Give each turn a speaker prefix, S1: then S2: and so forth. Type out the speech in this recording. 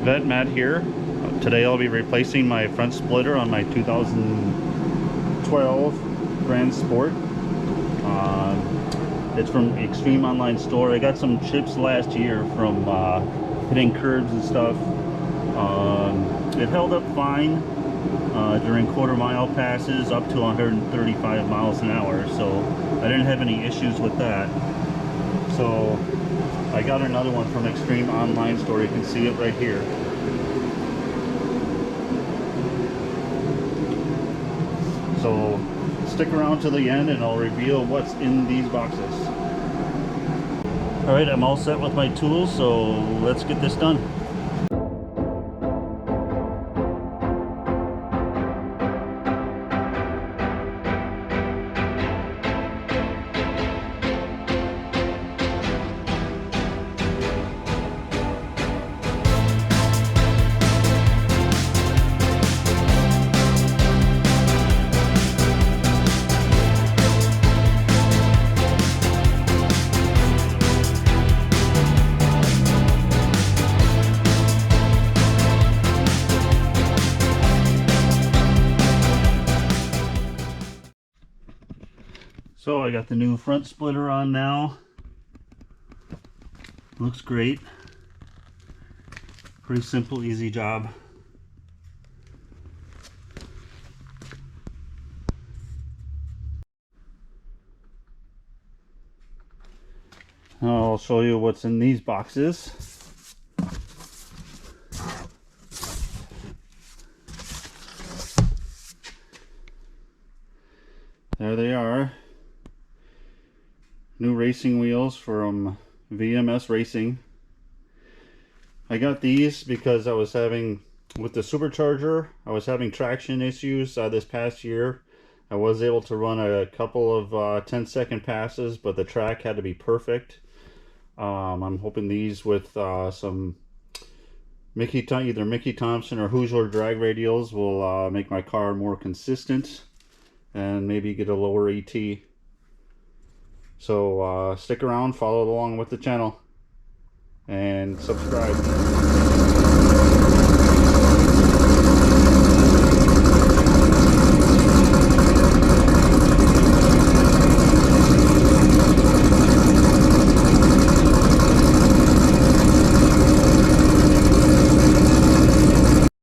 S1: Vet Matt here. Today I'll be replacing my front splitter on my 2012 Grand Sport. It's from Extreme Online Store. I got some chips last year from hitting curbs and stuff. It held up fine during quarter-mile passes up to 135 miles an hour, so I didn't have any issues with that. So I got another one from Extreme Online Store. You can see it right here. So stick around to the end and I'll reveal what's in these boxes. Alright, I'm all set with my tools, so let's get this done. So I got the new front splitter on now. Looks great. Pretty simple, easy job. I'll show you what's in these boxes. There they are. New racing wheels from VMS Racing. I got these because I was having, with the supercharger, I was having traction issues this past year. I was able to run a couple of 10-second passes, but the track had to be perfect. I'm hoping these with some either Mickey Thompson or Hoosier drag radials will make my car more consistent and maybe get a lower ET. So stick around, follow along with the channel, and subscribe.